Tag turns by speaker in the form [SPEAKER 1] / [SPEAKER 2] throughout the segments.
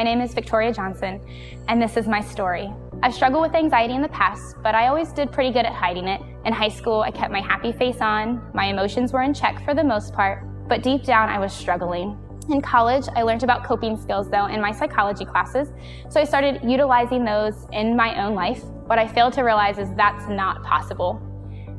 [SPEAKER 1] My name is Victoria Johnson, and this is my story. I've struggled with anxiety in the past, but I always did pretty good at hiding it. In high school, I kept my happy face on. My emotions were in check for the most part, but deep down, I was struggling. In college, I learned about coping skills, though, in my psychology classes, so I started utilizing those in my own life. What I failed to realize is that's not possible.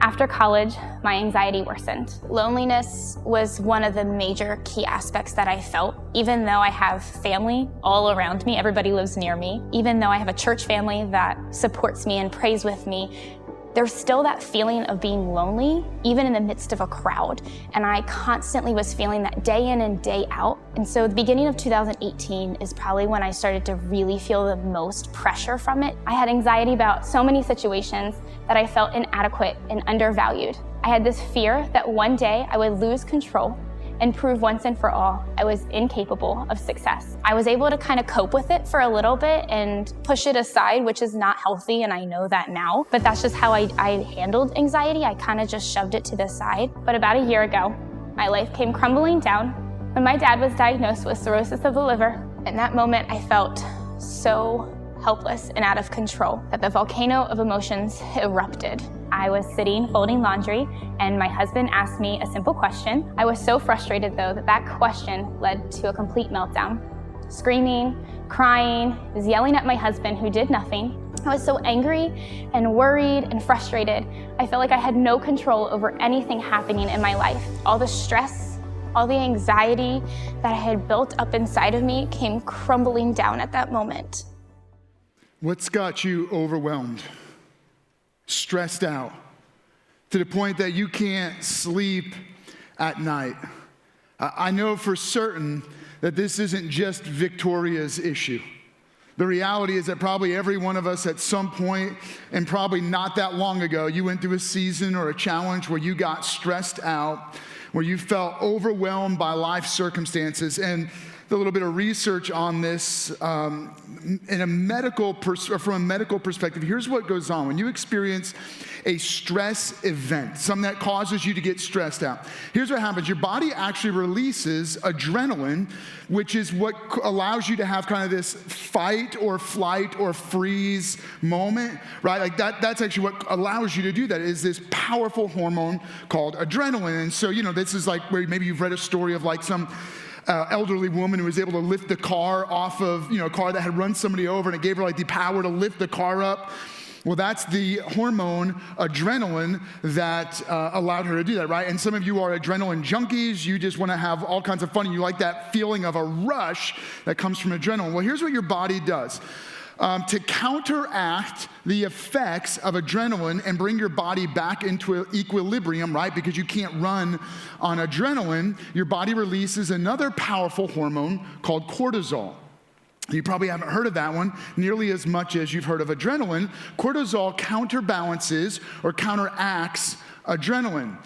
[SPEAKER 1] After college, my anxiety worsened. Loneliness was one of the major key aspects that I felt. Even though I have family all around me, everybody lives near me, even though I have a church family that supports me and prays with me, there's still that feeling of being lonely, even in the midst of a crowd. And I constantly was feeling that day in and day out. And so the beginning of 2018 is probably when I started to really feel the most pressure from it. I had anxiety about so many situations that I felt inadequate and undervalued. I had this fear that one day I would lose control and prove once and for all I was incapable of success. I was able to kind of cope with it for a little bit and push it aside, which is not healthy, and I know that now, but that's just how I handled anxiety. I kind of just shoved it to the side. But about a year ago, my life came crumbling down when my dad was diagnosed with cirrhosis of the liver. In that moment, I felt so helpless and out of control that the volcano of emotions erupted. I was sitting folding laundry and my husband asked me a simple question. I was so frustrated though that question led to a complete meltdown. Screaming, crying, was yelling at my husband who did nothing. I was so angry and worried and frustrated. I felt like I had no control over anything happening in my life. All the stress, all the anxiety that I had built up inside of me came crumbling down at that moment.
[SPEAKER 2] What's got you overwhelmed, stressed out, to the point that you can't sleep at night? I know for certain that this isn't just Victoria's issue. The reality is that probably every one of us at some point, and probably not that long ago, you went through a season or a challenge where you got stressed out, where you felt overwhelmed by life circumstances. And a little bit of research on this from a medical perspective. Here's what goes on when you experience a stress event, something that causes you to get stressed out. Here's what happens. Your body actually releases adrenaline, which is what allows you to have kind of this fight or flight or freeze moment, right? Like that's actually what allows you to do that, is this powerful hormone called adrenaline. And so, this is like where maybe you've read a story of like some elderly woman who was able to lift the car off of, a car that had run somebody over, and it gave her like the power to lift the car up. Well, that's the hormone adrenaline that allowed her to do that, right? And some of you are adrenaline junkies. You just want to have all kinds of fun. And you like that feeling of a rush that comes from adrenaline. Well, here's what your body does. To counteract the effects of adrenaline and bring your body back into equilibrium, right? Because you can't run on adrenaline, your body releases another powerful hormone called cortisol. You probably haven't heard of that one nearly as much as you've heard of adrenaline. Cortisol counterbalances or counteracts adrenaline.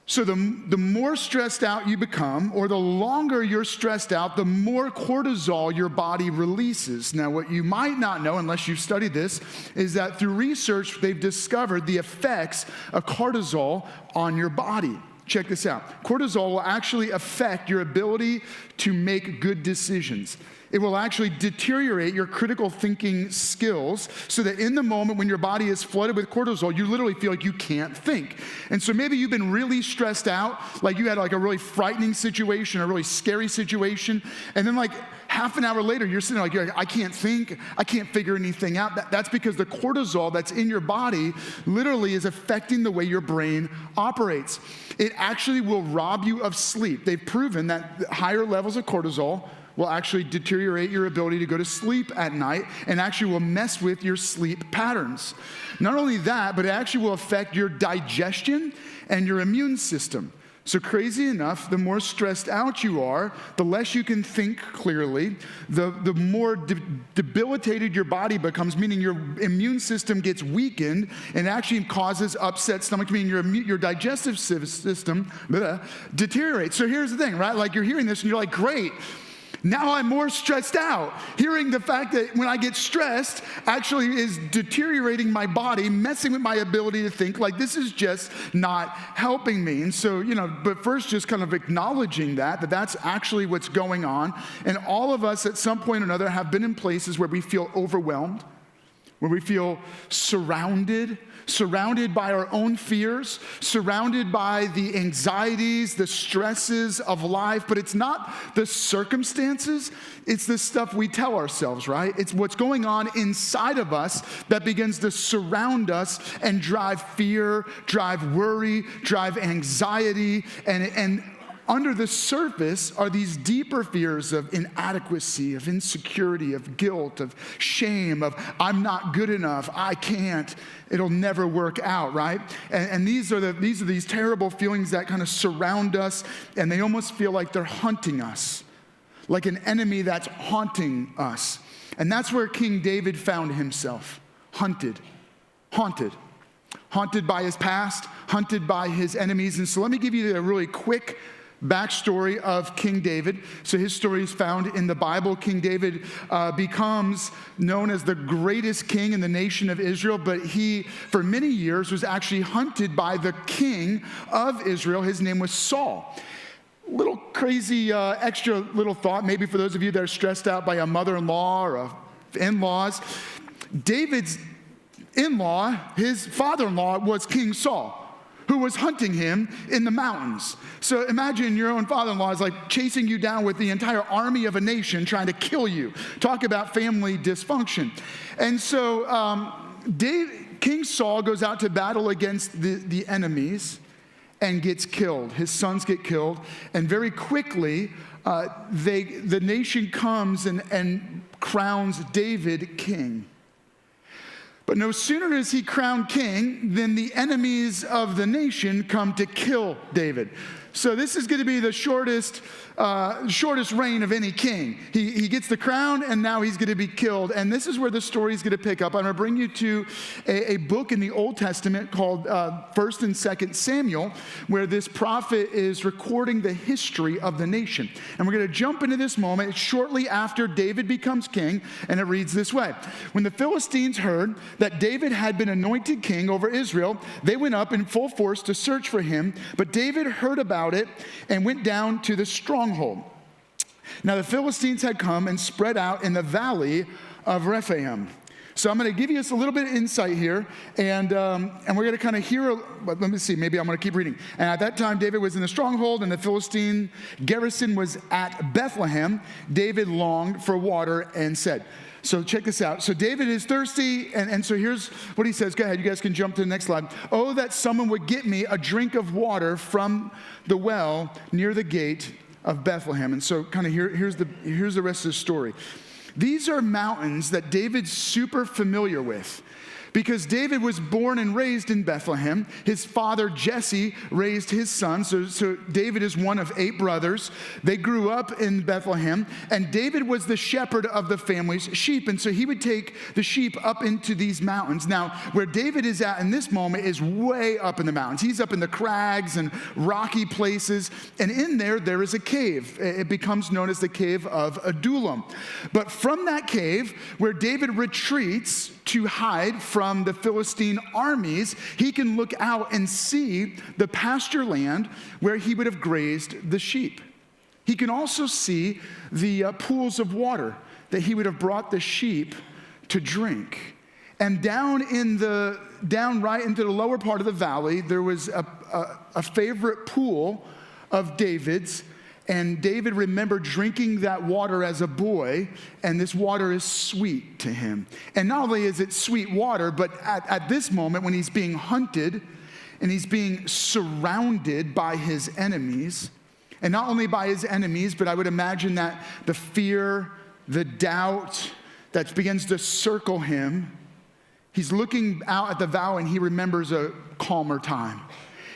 [SPEAKER 2] So the more stressed out you become, or the longer you're stressed out, the more cortisol your body releases. Now, what you might not know, unless you've studied this, is that through research, they've discovered the effects of cortisol on your body. Check this out. Cortisol will actually affect your ability to make good decisions. It will actually deteriorate your critical thinking skills so that in the moment when your body is flooded with cortisol, you literally feel like you can't think. And so maybe you've been really stressed out, like you had like a really frightening situation, a really scary situation, and then like half an hour later, you're sitting there like, I can't think, I can't figure anything out. That's because the cortisol that's in your body literally is affecting the way your brain operates. It actually will rob you of sleep. They've proven that higher levels of cortisol will actually deteriorate your ability to go to sleep at night and actually will mess with your sleep patterns. Not only that, but it actually will affect your digestion and your immune system. So crazy enough, the more stressed out you are, the less you can think clearly, the more debilitated your body becomes, meaning your immune system gets weakened and actually causes upset stomach, meaning your digestive system deteriorates. So here's the thing, right? Like you're hearing this and you're like, great. Now I'm more stressed out. Hearing the fact that when I get stressed actually is deteriorating my body, messing with my ability to think, like this is just not helping me. And so, but first just kind of acknowledging that that's actually what's going on. And all of us at some point or another have been in places where we feel overwhelmed, where we feel surrounded by our own fears, surrounded by the anxieties, the stresses of life. But it's not the circumstances, it's the stuff we tell ourselves, right? It's what's going on inside of us that begins to surround us and drive fear, drive worry, drive anxiety, and under the surface are these deeper fears of inadequacy, of insecurity, of guilt, of shame, of I'm not good enough, I can't, it'll never work out, right? And these are these terrible feelings that kind of surround us, and they almost feel like they're hunting us, like an enemy that's haunting us. And that's where King David found himself, haunted by his past, hunted by his enemies. And so let me give you a really quick backstory of King David. So his story is found in the Bible. King David becomes known as the greatest king in the nation of Israel, but he, for many years, was actually hunted by the king of Israel. His name was Saul. Little crazy extra little thought, maybe for those of you that are stressed out by a mother-in-law or in-laws. David's in-law, his father-in-law, was King Saul, who was hunting him in the mountains. So imagine your own father-in-law is like chasing you down with the entire army of a nation trying to kill you. Talk about family dysfunction. And so King Saul goes out to battle against the enemies and gets killed. His sons get killed. And very quickly, the nation comes and crowns David king. But no sooner is he crowned king than the enemies of the nation come to kill David. So this is going to be the shortest reign of any king. He gets the crown, and now he's going to be killed. And this is where the story is going to pick up. I'm going to bring you to a book in the Old Testament called 1st and 2nd Samuel, where this prophet is recording the history of the nation. And we're going to jump into this moment. It's shortly after David becomes king, and it reads this way. When the Philistines heard that David had been anointed king over Israel, they went up in full force to search for him. But David heard about it and went down to the stronghold. Now the Philistines had come and spread out in the valley of Rephaim. So I'm going to give you just a little bit of insight here, and we're going to kind of hear, let me see, maybe I'm going to keep reading. And at that time, David was in the stronghold, and the Philistine garrison was at Bethlehem. David longed for water and said, so check this out. So David is thirsty, and so here's what he says. Go ahead, you guys can jump to the next slide. Oh, that someone would get me a drink of water from the well near the gate of Bethlehem. And so kind of here's the rest of the story. These are mountains that David's super familiar with, because David was born and raised in Bethlehem. His father, Jesse, raised his son. So David is one of 8 brothers. They grew up in Bethlehem, and David was the shepherd of the family's sheep. And so he would take the sheep up into these mountains. Now, where David is at in this moment is way up in the mountains. He's up in the crags and rocky places, and in there is a cave. It becomes known as the cave of Adullam. But from that cave, where David retreats to hide from the Philistine armies, he can look out and see the pasture land where he would have grazed the sheep. He can also see the pools of water that he would have brought the sheep to drink. And down right into the lower part of the valley, there was a favorite pool of David's. And David remembered drinking that water as a boy, and this water is sweet to him. And not only is it sweet water, but at this moment when he's being hunted and he's being surrounded by his enemies, and not only by his enemies, but I would imagine that the fear, the doubt that begins to circle him, he's looking out at the valley and he remembers a calmer time.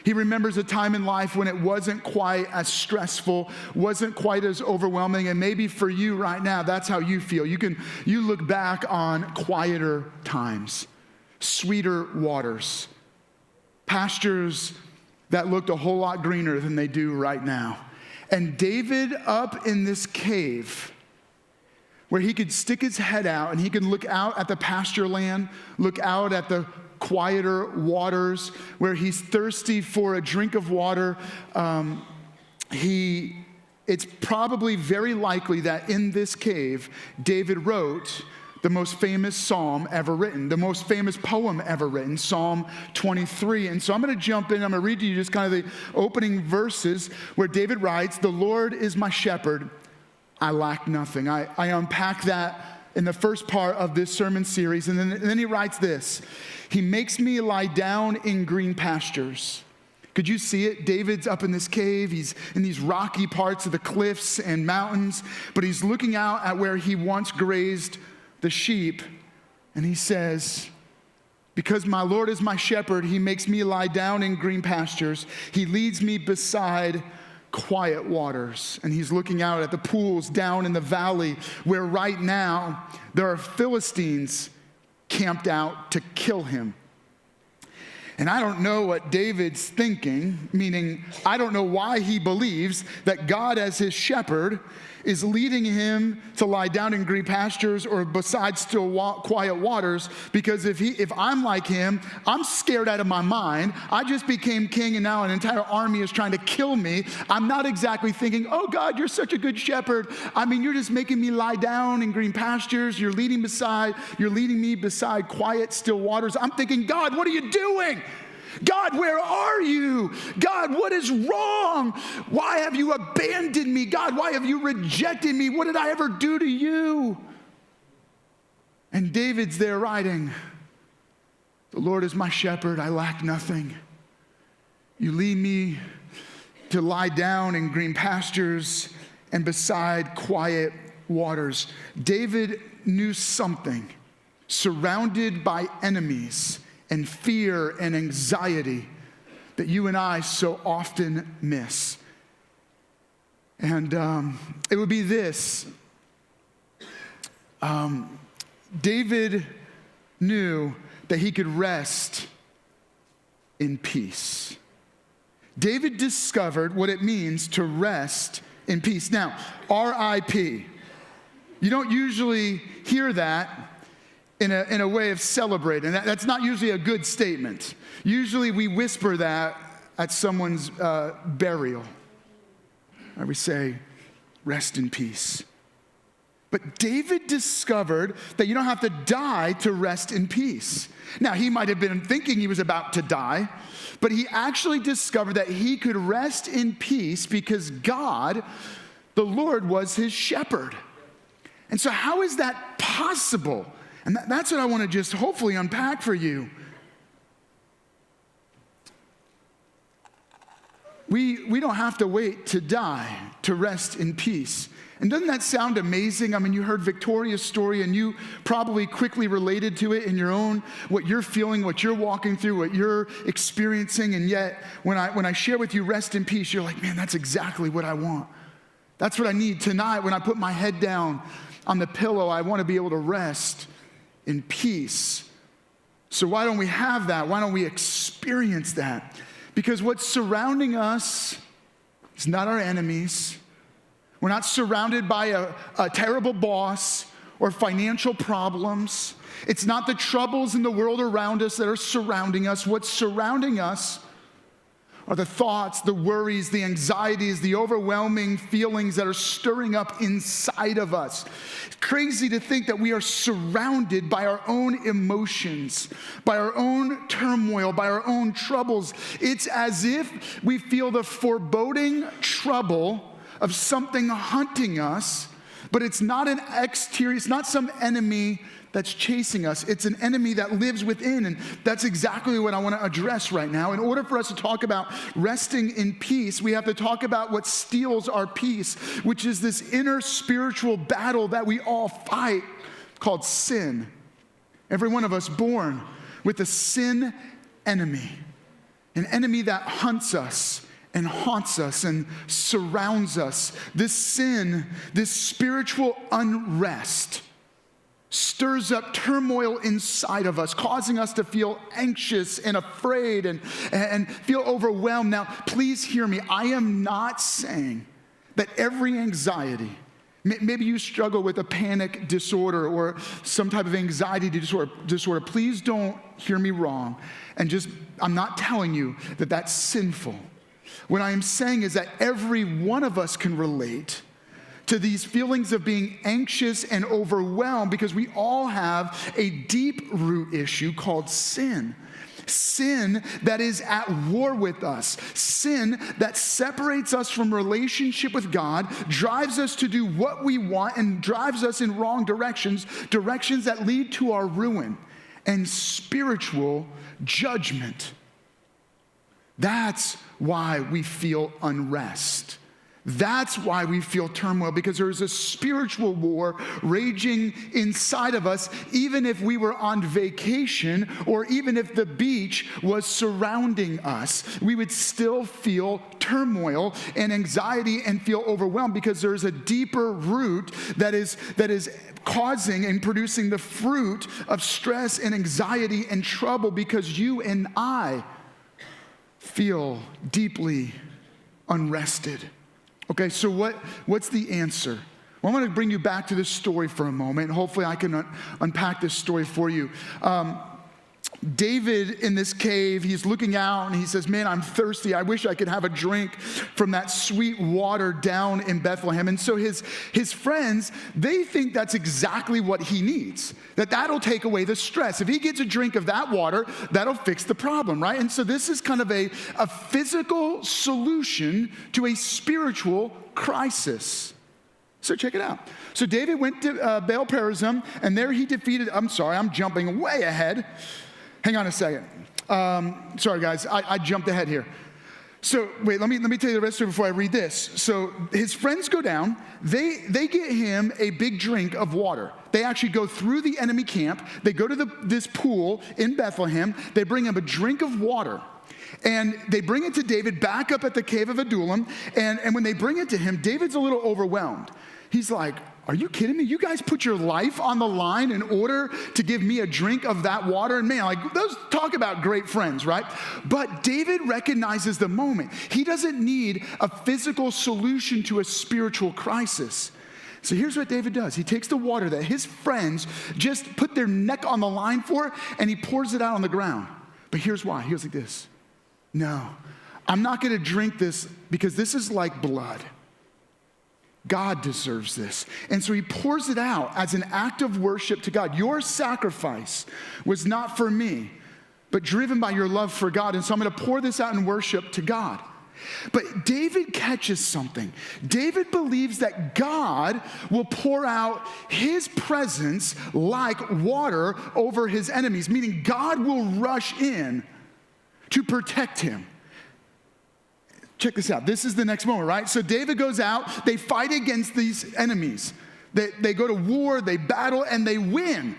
[SPEAKER 2] He remembers a time in life when it wasn't quite as stressful, wasn't quite as overwhelming, and maybe for you right now, that's how you feel. You look back on quieter times, sweeter waters, pastures that looked a whole lot greener than they do right now. And David up in this cave where he could stick his head out and he could look out at the pasture land, look out at the quieter waters, where he's thirsty for a drink of water. It's probably very likely that in this cave, David wrote the most famous psalm ever written, the most famous poem ever written, Psalm 23. And so I'm going to jump in. I'm going to read to you just kind of the opening verses where David writes, "The Lord is my shepherd, I lack nothing." I unpack that in the first part of this sermon series. And then he writes this: "He makes me lie down in green pastures." Could you see it? David's up in this cave. He's in these rocky parts of the cliffs and mountains, but he's looking out at where he once grazed the sheep. And he says, "Because my Lord is my shepherd, he makes me lie down in green pastures. He leads me beside quiet waters." And he's looking out at the pools down in the valley where right now there are Philistines camped out to kill him. And I don't know what David's thinking, meaning I don't know why he believes that God as his shepherd is leading him to lie down in green pastures or beside still quiet waters, because if I'm like him, I'm scared out of my mind. I just became king and now an entire army is trying to kill me. I'm not exactly thinking, "Oh God, you're such a good shepherd. I mean, you're just making me lie down in green pastures. You're leading me beside quiet, still waters." I'm thinking, "God, what are you doing? God, where are you? God, what is wrong? Why have you abandoned me? God, why have you rejected me? What did I ever do to you?" And David's there writing, "The Lord is my shepherd, I lack nothing. You lead me to lie down in green pastures and beside quiet waters." David knew something. Surrounded by enemies and fear and anxiety that you and I so often miss. And it would be this. David knew that he could rest in peace. David discovered what it means to rest in peace. Now, R.I.P. You don't usually hear that in a way of celebrating. That's not usually a good statement. Usually we whisper that at someone's burial. We say, "Rest in peace." But David discovered that you don't have to die to rest in peace. Now, he might have been thinking he was about to die, but he actually discovered that he could rest in peace because God, the Lord, was his shepherd. And so how is that possible? And that's what I want to just hopefully unpack for you. We don't have to wait to die to rest in peace. And doesn't that sound amazing? I mean, you heard Victoria's story and you probably quickly related to it in your own, what you're feeling, what you're walking through, what you're experiencing. And yet, when I share with you rest in peace, you're like, "Man, that's exactly what I want. That's what I need tonight. When I put my head down on the pillow, I want to be able to rest in peace." So why don't we have that? Why don't we experience that? Because what's surrounding us is not our enemies. We're not surrounded by a terrible boss or financial problems. It's not the troubles in the world around us that are surrounding us. What's surrounding us are the thoughts, the worries, the anxieties, the overwhelming feelings that are stirring up inside of us. It's crazy to think that we are surrounded by our own emotions, by our own turmoil, by our own troubles. It's as if we feel the foreboding trouble of something hunting us, but it's not an exterior, it's not some enemy that's chasing us. It's an enemy that lives within, and that's exactly what I want to address right now. In order for us to talk about resting in peace, we have to talk about what steals our peace, which is this inner spiritual battle that we all fight called sin. Every one of us born with a sin enemy, an enemy that hunts us and haunts us and surrounds us. This sin, this spiritual unrest, stirs up turmoil inside of us, causing us to feel anxious and afraid and feel overwhelmed. Now, please hear me. I am not saying that every anxiety Maybe you struggle with a panic disorder or some type of anxiety disorder. Please don't hear me wrong. I'm not telling you that that's sinful. What I am saying is that every one of us can relate to these feelings of being anxious and overwhelmed because we all have a deep root issue called sin. Sin that is at war with us. Sin that separates us from relationship with God, drives us to do what we want, and drives us in wrong directions that lead to our ruin and spiritual judgment. That's why we feel unrest. That's why we feel turmoil, because there is a spiritual war raging inside of us, even if we were on vacation or even if the beach was surrounding us. We would still feel turmoil and anxiety and feel overwhelmed because there's a deeper root that is causing and producing the fruit of stress and anxiety and trouble because you and I feel deeply unrested. Okay, so what's the answer? Well, I want to bring you back to this story for a moment. Hopefully I can unpack this story for you. David in this cave, he's looking out and he says, man, I'm thirsty. I wish I could have a drink from that sweet water down in Bethlehem. And so his friends, they think that's exactly what he needs, that'll take away the stress. If he gets a drink of that water, that'll fix the problem, right? And so this is kind of a physical solution to a spiritual crisis. So check it out. So David went to Baal Perazim, and there he defeated, I'm jumping way ahead. Hang on a second. Sorry, guys, I jumped ahead here. So wait, let me tell you the rest of it before I read this. So his friends go down. They get him a big drink of water. They actually go through the enemy camp. They go to this pool in Bethlehem. They bring him a drink of water. And they bring it to David back up at the cave of Adullam. And when they bring it to him, David's a little overwhelmed. He's like, are you kidding me? You guys put your life on the line in order to give me a drink of that water? And man, like, those talk about great friends, right? But David recognizes the moment. He doesn't need a physical solution to a spiritual crisis. So here's what David does. He takes the water that his friends just put their neck on the line for, and he pours it out on the ground. But here's why. He goes like this. No, I'm not going to drink this because this is like blood. God deserves this. And so he pours it out as an act of worship to God. Your sacrifice was not for me, but driven by your love for God. And so I'm going to pour this out in worship to God. But David catches something. David believes that God will pour out his presence like water over his enemies, meaning God will rush in to protect him. Check this out. This is the next moment, right? So David goes out. They fight against these enemies. They go to war, they battle, and they win.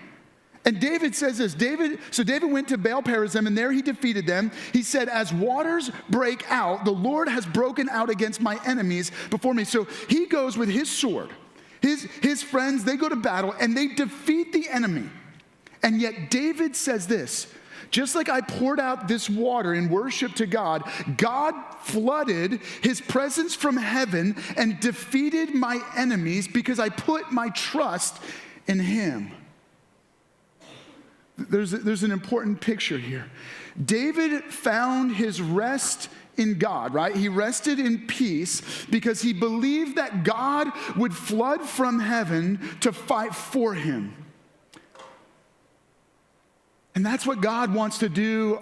[SPEAKER 2] And David says this. David went to Baal Perazim, and there he defeated them. He said, as waters break out, the Lord has broken out against my enemies before me. So he goes with his sword. His friends, they go to battle, and they defeat the enemy. And yet David says this. Just like I poured out this water in worship to God, God flooded his presence from heaven and defeated my enemies because I put my trust in him. There's an important picture here. David found his rest in God, right? He rested in peace because he believed that God would flood from heaven to fight for him. And that's what God wants to do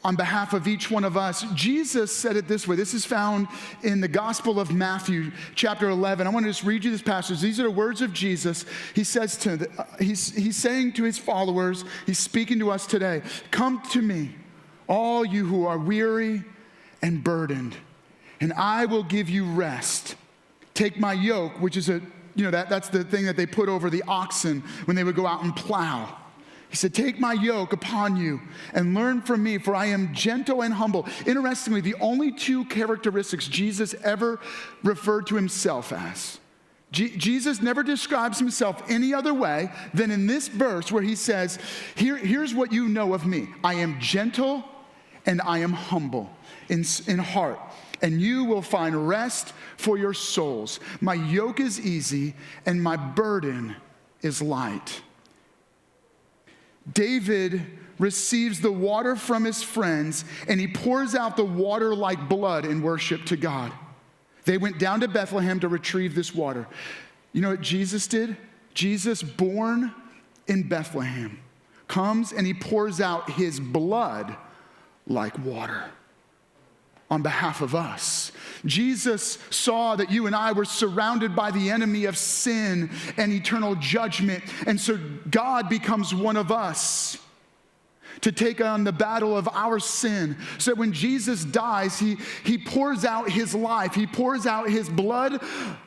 [SPEAKER 2] on behalf of each one of us. Jesus said it this way. This is found in the Gospel of Matthew, chapter 11. I want to just read you this passage. These are the words of Jesus. He says he's saying to his followers, he's speaking to us today, come to me, all you who are weary and burdened, and I will give you rest. Take my yoke, which is that's the thing that they put over the oxen when they would go out and plow. He said, take my yoke upon you and learn from me, for I am gentle and humble. Interestingly, the only two characteristics Jesus ever referred to himself as. Jesus never describes himself any other way than in this verse where he says, here's what you know of me. I am gentle and I am humble in heart. and you will find rest for your souls. My yoke is easy and my burden is light. David receives the water from his friends, and he pours out the water like blood in worship to God. They went down to Bethlehem to retrieve this water. You know what Jesus did? Jesus, born in Bethlehem, comes and he pours out his blood like water on behalf of us. Jesus saw that you and I were surrounded by the enemy of sin and eternal judgment, and so God becomes one of us to take on the battle of our sin. So when Jesus dies, he pours out his life. He pours out his blood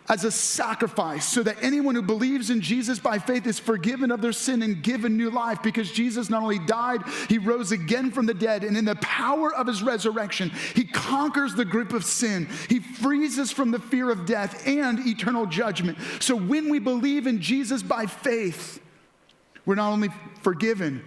[SPEAKER 2] as a sacrifice so that anyone who believes in Jesus by faith is forgiven of their sin and given new life, because Jesus not only died, he rose again from the dead, and in the power of his resurrection, he conquers the grip of sin. He frees us from the fear of death and eternal judgment. So when we believe in Jesus by faith, we're not only forgiven,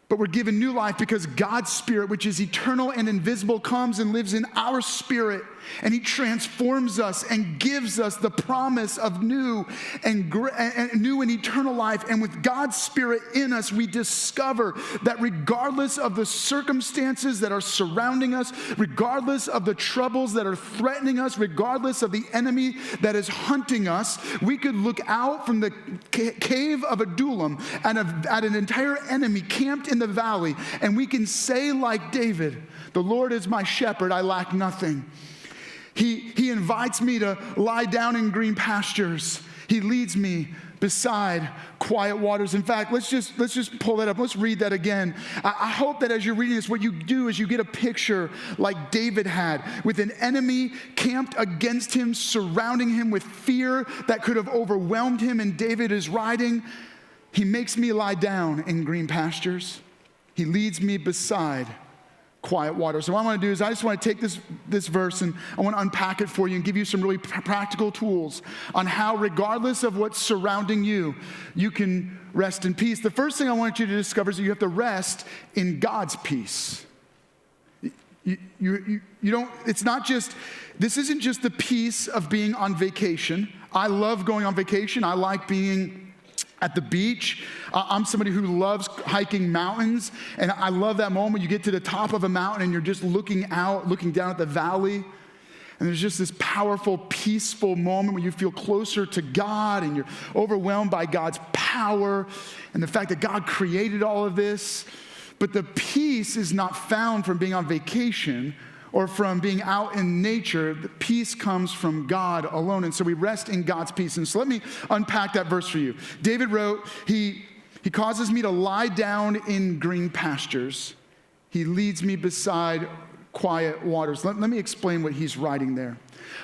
[SPEAKER 2] but we're given new life, because God's Spirit, which is eternal and invisible, comes and lives in our spirit, and he transforms us and gives us the promise of new and eternal life. And with God's Spirit in us, we discover that regardless of the circumstances that are surrounding us, regardless of the troubles that are threatening us, regardless of the enemy that is hunting us, we could look out from the cave of Adullam at an entire enemy camped in the valley, and we can say like David, "The Lord is my shepherd, I lack nothing." He invites me to lie down in green pastures. He leads me beside quiet waters. In fact, let's just pull that up. Let's read that again. I hope that as you're reading this, what you do is you get a picture like David had, with an enemy camped against him, surrounding him with fear that could have overwhelmed him. And David is writing, "He makes me lie down in green pastures. He leads me beside quiet water." So what I want to do is I just want to take this verse and I want to unpack it for you and give you some really practical tools on how, regardless of what's surrounding you, you can rest in peace. The first thing I want you to discover is that you have to rest in God's peace. You don't, it's not just, this isn't just the peace of being on vacation. I love going on vacation. I like being at the beach. I'm somebody who loves hiking mountains, and I love that moment. You get to the top of a mountain and you're just looking down at the valley, and there's just this powerful, peaceful moment where you feel closer to God and you're overwhelmed by God's power and the fact that God created all of this. But the peace is not found from being on vacation or from being out in nature. The peace comes from God alone. And so we rest in God's peace. And so let me unpack that verse for you. David wrote, he causes me to lie down in green pastures. He leads me beside quiet waters. Let me explain what he's writing there.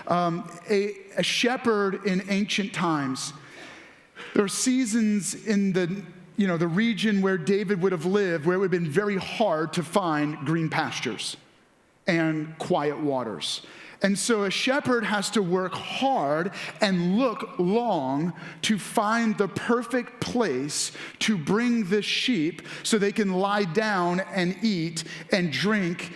[SPEAKER 2] A shepherd in ancient times, there are seasons in the region where David would have lived where it would have been very hard to find green pastures and quiet waters. And so a shepherd has to work hard and look long to find the perfect place to bring the sheep so they can lie down and eat and drink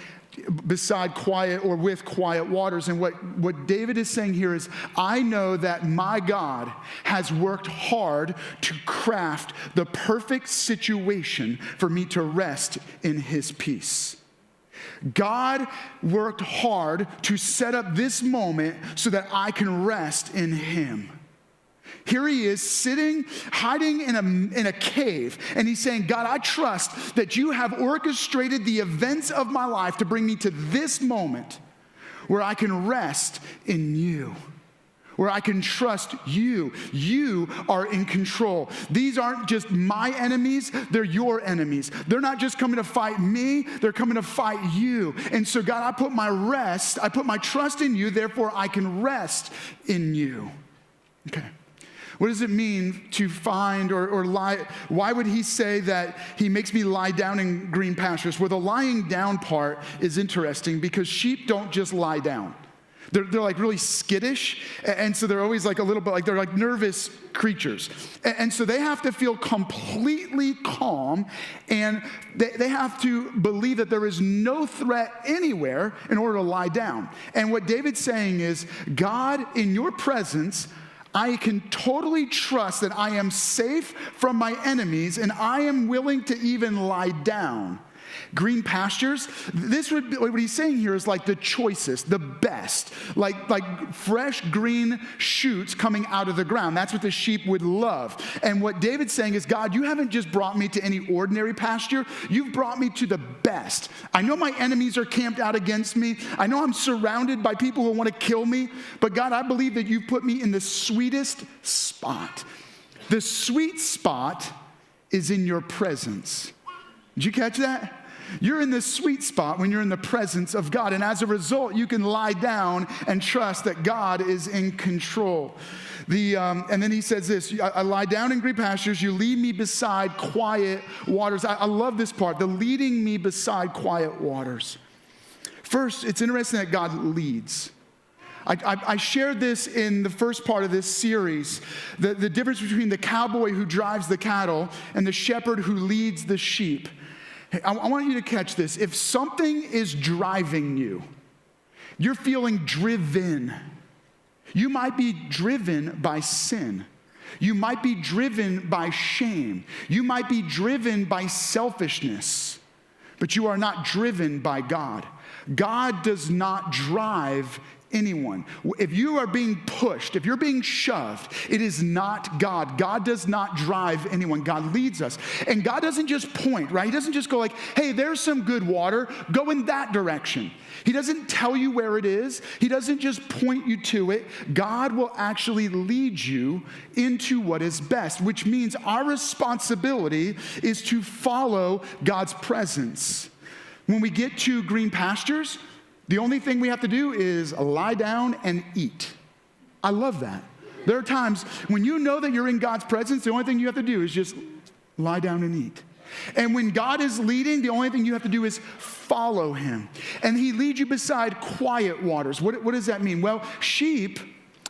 [SPEAKER 2] beside quiet or with quiet waters. And what David is saying here is, I know that my God has worked hard to craft the perfect situation for me to rest in his peace. God worked hard to set up this moment so that I can rest in him. Here he is sitting, hiding in a cave, and he's saying, God, I trust that you have orchestrated the events of my life to bring me to this moment where I can rest in you, where I can trust you. You are in control. These aren't just my enemies, they're your enemies. They're not just coming to fight me, they're coming to fight you. And so God, I put my trust in you, therefore I can rest in you. Okay. What does it mean to find or lie? Why would he say that he makes me lie down in green pastures? Well, the lying down part is interesting because sheep don't just lie down. They're like really skittish, and so they're always like a little bit like they're like nervous creatures. And so they have to feel completely calm, and they have to believe that there is no threat anywhere in order to lie down. And what David's saying is, God, in your presence, I can totally trust that I am safe from my enemies, and I am willing to even lie down. Green pastures, this would be, what he's saying here is like the choicest, the best, like fresh green shoots coming out of the ground. That's what the sheep would love. And what David's saying is, God, you haven't just brought me to any ordinary pasture. You've brought me to the best. I know my enemies are camped out against me. I know I'm surrounded by people who want to kill me. But God, I believe that you've put me in the sweetest spot. The sweet spot is in your presence. Did you catch that? You're in the sweet spot when you're in the presence of God. And as a result, you can lie down and trust that God is in control. And then he says this, I lie down in green pastures. You lead me beside quiet waters. I love this part, the leading me beside quiet waters. First, it's interesting that God leads. I shared this in the first part of this series, the difference between the cowboy who drives the cattle and the shepherd who leads the sheep. Hey, I want you to catch this. If something is driving you, you're feeling driven. You might be driven by sin. You might be driven by shame. You might be driven by selfishness, but you are not driven by God. God does not drive anyone. If you are being pushed, if you're being shoved, it is not God. God does not drive anyone. God leads us. And God doesn't just point, right? He doesn't just go like, hey, there's some good water. Go in that direction. He doesn't tell you where it is. He doesn't just point you to it. God will actually lead you into what is best, which means our responsibility is to follow God's presence. When we get to green pastures, the only thing we have to do is lie down and eat. I love that. There are times when you know that you're in God's presence, the only thing you have to do is just lie down and eat. And when God is leading, the only thing you have to do is follow him. And he leads you beside quiet waters. What does that mean? Well, sheep,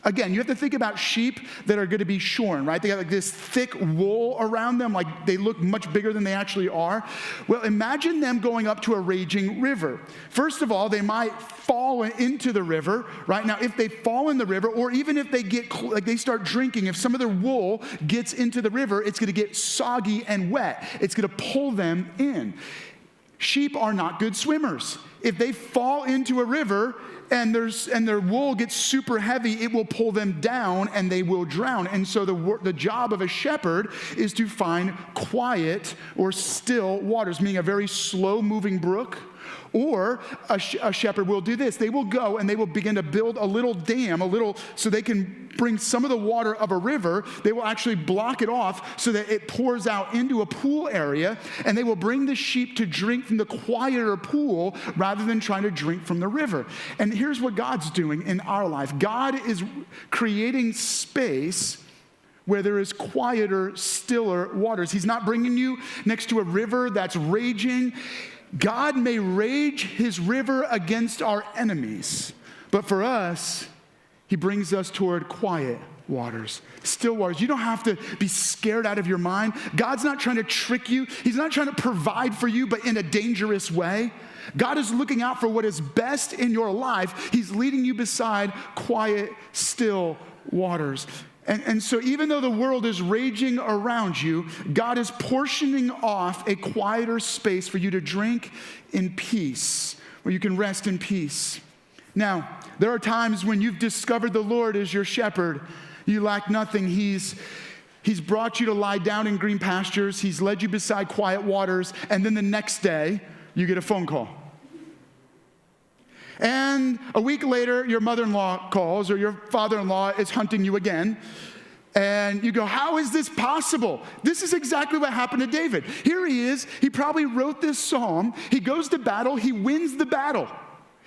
[SPEAKER 2] again, you have to think about sheep that are going to be shorn, right? They got like this thick wool around them, like they look much bigger than they actually are. Well, imagine them going up to a raging river. First of all, they might fall into the river, right? Now, if they fall in the river, or even if they they start drinking, if some of their wool gets into the river, it's going to get soggy and wet. It's going to pull them in. Sheep are not good swimmers. If they fall into a river, and their wool gets super heavy, it will pull them down and they will drown. And so the job of a shepherd is to find quiet or still waters, meaning a very slow-moving brook. Or a shepherd will do this. They will go and they will begin to build a little dam, so they can bring some of the water of a river. They will actually block it off so that it pours out into a pool area, and they will bring the sheep to drink from the quieter pool rather than trying to drink from the river. And here's what God's doing in our life. God is creating space where there is quieter, stiller waters. He's not bringing you next to a river that's raging. God may rage his river against our enemies, but for us, he brings us toward quiet waters, still waters. You don't have to be scared out of your mind. God's not trying to trick you. He's not trying to provide for you, but in a dangerous way. God is looking out for what is best in your life. He's leading you beside quiet, still waters. And so even though the world is raging around you, God is portioning off a quieter space for you to drink in peace, where you can rest in peace. Now, there are times when you've discovered the Lord as your shepherd. You lack nothing. He's brought you to lie down in green pastures. He's led you beside quiet waters. And then the next day, you get a phone call. And a week later, your mother-in-law calls, or your father-in-law is hunting you again. And you go, how is this possible? This is exactly what happened to David. Here he is. He probably wrote this psalm. He goes to battle. He wins the battle.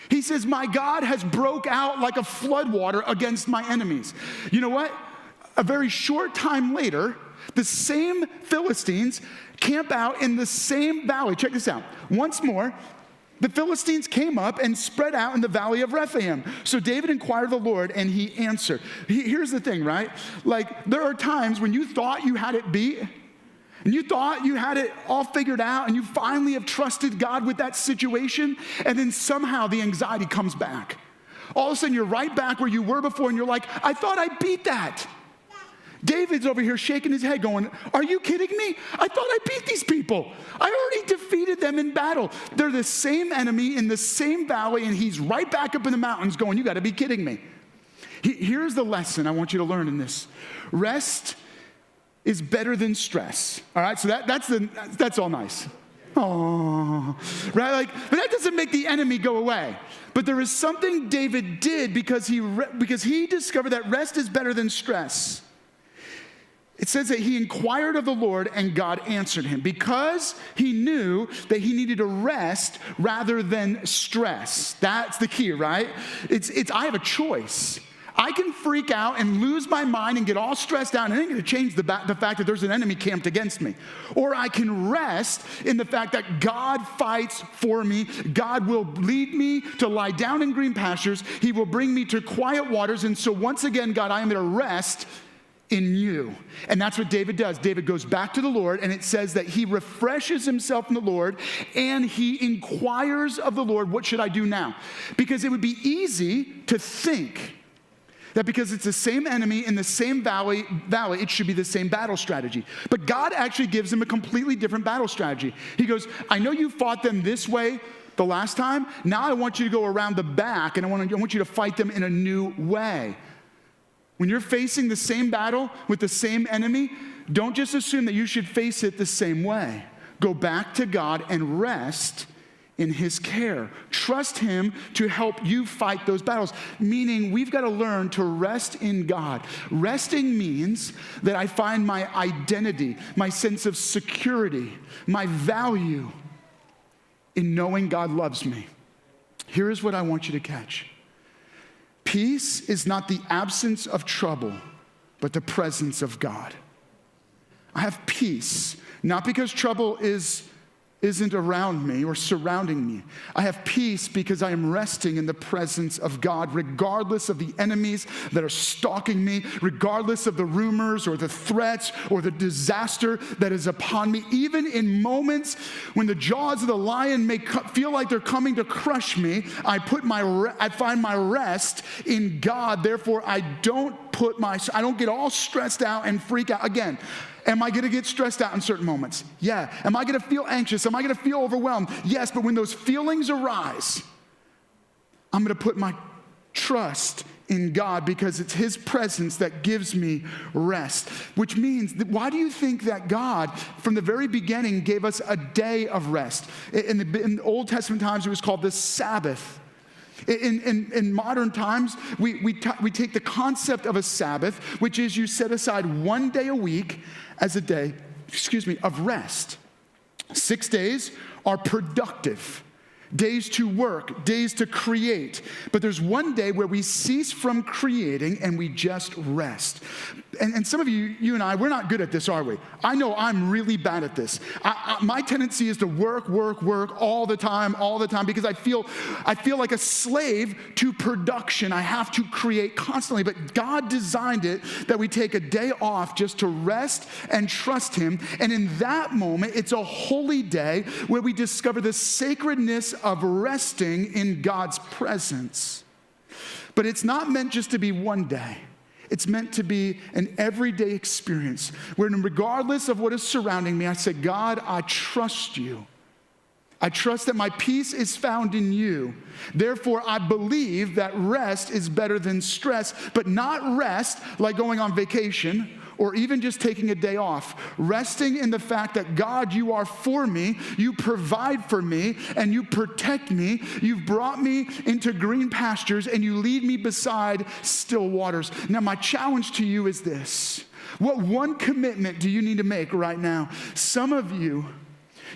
[SPEAKER 2] He says, my God has broke out like a floodwater against my enemies. You know what? A very short time later, the same Philistines camp out in the same valley. Check this out. Once more, The Philistines came up and spread out in the valley of Rephaim. So David inquired of the Lord, and he answered. Here's the thing, right? Like, there are times when you thought you had it beat, and you thought you had it all figured out, and you finally have trusted God with that situation, and then somehow the anxiety comes back. All of a sudden, you're right back where you were before, and you're like, I thought I beat that. David's over here shaking his head going, are you kidding me? I thought I beat these people. I already defeated them in battle. They're the same enemy in the same valley, and he's right back up in the mountains going, you got to be kidding me. Here's the lesson I want you to learn in this. Rest is better than stress. All right, so that's all nice. Oh, right? But that doesn't make the enemy go away. But there is something David did because he discovered that rest is better than stress. It says that he inquired of the Lord and God answered him because he knew that he needed to rest rather than stress. That's the key, right? I have a choice. I can freak out and lose my mind and get all stressed out, and it ain't going to change the fact that there's an enemy camped against me. Or I can rest in the fact that God fights for me. God will lead me to lie down in green pastures. He will bring me to quiet waters. And so once again, God, I am going to rest in you. And that's what David does. David goes back to the Lord, and it says that he refreshes himself in the Lord, and he inquires of the Lord, what should I do now? Because it would be easy to think that because it's the same enemy in the same valley, it should be the same battle strategy. But God actually gives him a completely different battle strategy. He goes, I know you fought them this way the last time. Now I want you to go around the back, and I want you to fight them in a new way. When you're facing the same battle with the same enemy, don't just assume that you should face it the same way. Go back to God and rest in his care. Trust him to help you fight those battles. Meaning, we've got to learn to rest in God. Resting means that I find my identity, my sense of security, my value in knowing God loves me. Here is what I want you to catch. Peace is not the absence of trouble, but the presence of God. I have peace, not because trouble isn't around me or surrounding me. I have peace because I am resting in the presence of God, regardless of the enemies that are stalking me, regardless of the rumors or the threats or the disaster that is upon me. Even in moments when the jaws of the lion may feel like they're coming to crush me, I find my rest in God. Therefore, I don't get all stressed out and freak out. Again, am I going to get stressed out in certain moments? Yeah. Am I going to feel anxious? Am I going to feel overwhelmed? Yes, but when those feelings arise, I'm going to put my trust in God because it's his presence that gives me rest. Which means, why do you think that God, from the very beginning, gave us a day of rest? In the Old Testament times, it was called the Sabbath. In modern times, we take the concept of a Sabbath, which is you set aside one day a week as a day, of rest. 6 days are productive. Days to work, days to create. But there's one day where we cease from creating and we just rest. And some of you and I, we're not good at this, are we? I know I'm really bad at this. My tendency is to work all the time, because I feel like a slave to production. I have to create constantly. But God designed it that we take a day off just to rest and trust him. And in that moment, it's a holy day where we discover the sacredness of resting in God's presence. But it's not meant just to be one day. It's meant to be an everyday experience where, regardless of what is surrounding me, I say, God, I trust you. I trust that my peace is found in you. Therefore, I believe that rest is better than stress, but not rest like going on vacation or even just taking a day off. Resting in the fact that, God, you are for me, you provide for me, and you protect me. You've brought me into green pastures, and you lead me beside still waters. Now, my challenge to you is this. What one commitment do you need to make right now? Some of you,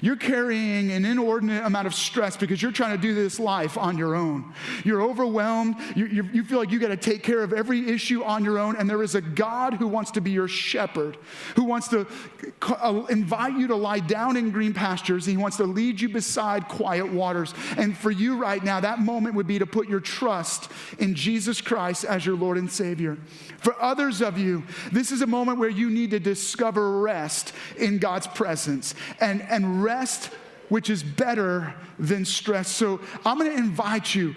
[SPEAKER 2] You're carrying an inordinate amount of stress because you're trying to do this life on your own. You're overwhelmed. You feel like you got to take care of every issue on your own. And there is a God who wants to be your shepherd, who wants to invite you to lie down in green pastures. He wants to lead you beside quiet waters. And for you right now, that moment would be to put your trust in Jesus Christ as your Lord and Savior. For others of you, this is a moment where you need to discover rest in God's presence and rest which is better than stress. So I'm going to invite you,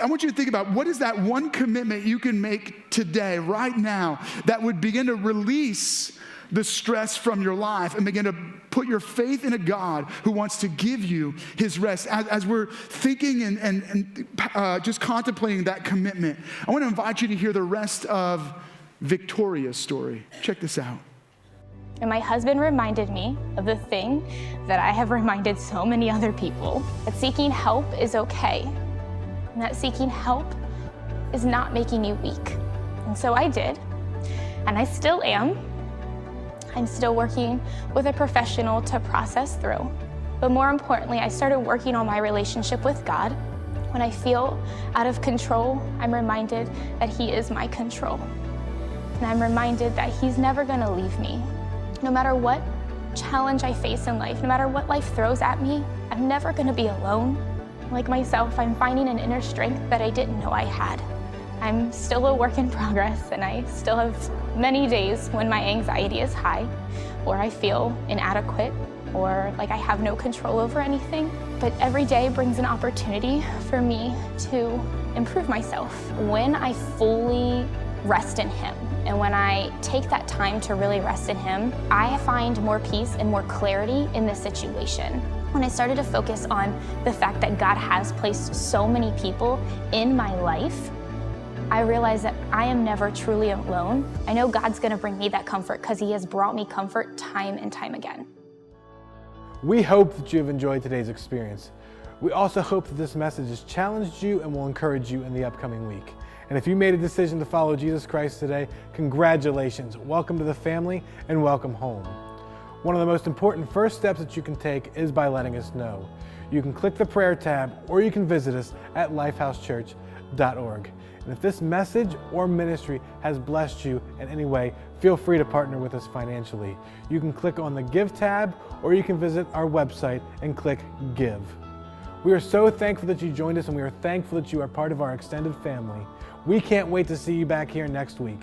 [SPEAKER 2] I want you to think about what is that one commitment you can make today, right now, that would begin to release the stress from your life and begin to put your faith in a God who wants to give you his rest. As we're thinking and just contemplating that commitment, I want to invite you to hear the rest of Victoria's story. Check this out.
[SPEAKER 1] And my husband reminded me of the thing that I have reminded so many other people, that seeking help is okay, and that seeking help is not making you weak. And so I did, and I still am. I'm still working with a professional to process through. But more importantly, I started working on my relationship with God. When I feel out of control, I'm reminded that he is my control. And I'm reminded that he's never gonna leave me. No matter what challenge I face in life, no matter what life throws at me, I'm never gonna be alone. Like myself, I'm finding an inner strength that I didn't know I had. I'm still a work in progress, and I still have many days when my anxiety is high, or I feel inadequate, or like I have no control over anything. But every day brings an opportunity for me to improve myself. When I fully rest in him, and when I take that time to really rest in him, I find more peace and more clarity in this situation. When I started to focus on the fact that God has placed so many people in my life, I realized that I am never truly alone. I know God's gonna bring me that comfort because he has brought me comfort time and time again.
[SPEAKER 3] We hope that you've enjoyed today's experience. We also hope that this message has challenged you and will encourage you in the upcoming week. And if you made a decision to follow Jesus Christ today, congratulations. Welcome to the family and welcome home. One of the most important first steps that you can take is by letting us know. You can click the prayer tab, or you can visit us at lifehousechurch.org. And if this message or ministry has blessed you in any way, feel free to partner with us financially. You can click on the Give tab, or you can visit our website and click Give. We are so thankful that you joined us, and we are thankful that you are part of our extended family. We can't wait to see you back here next week.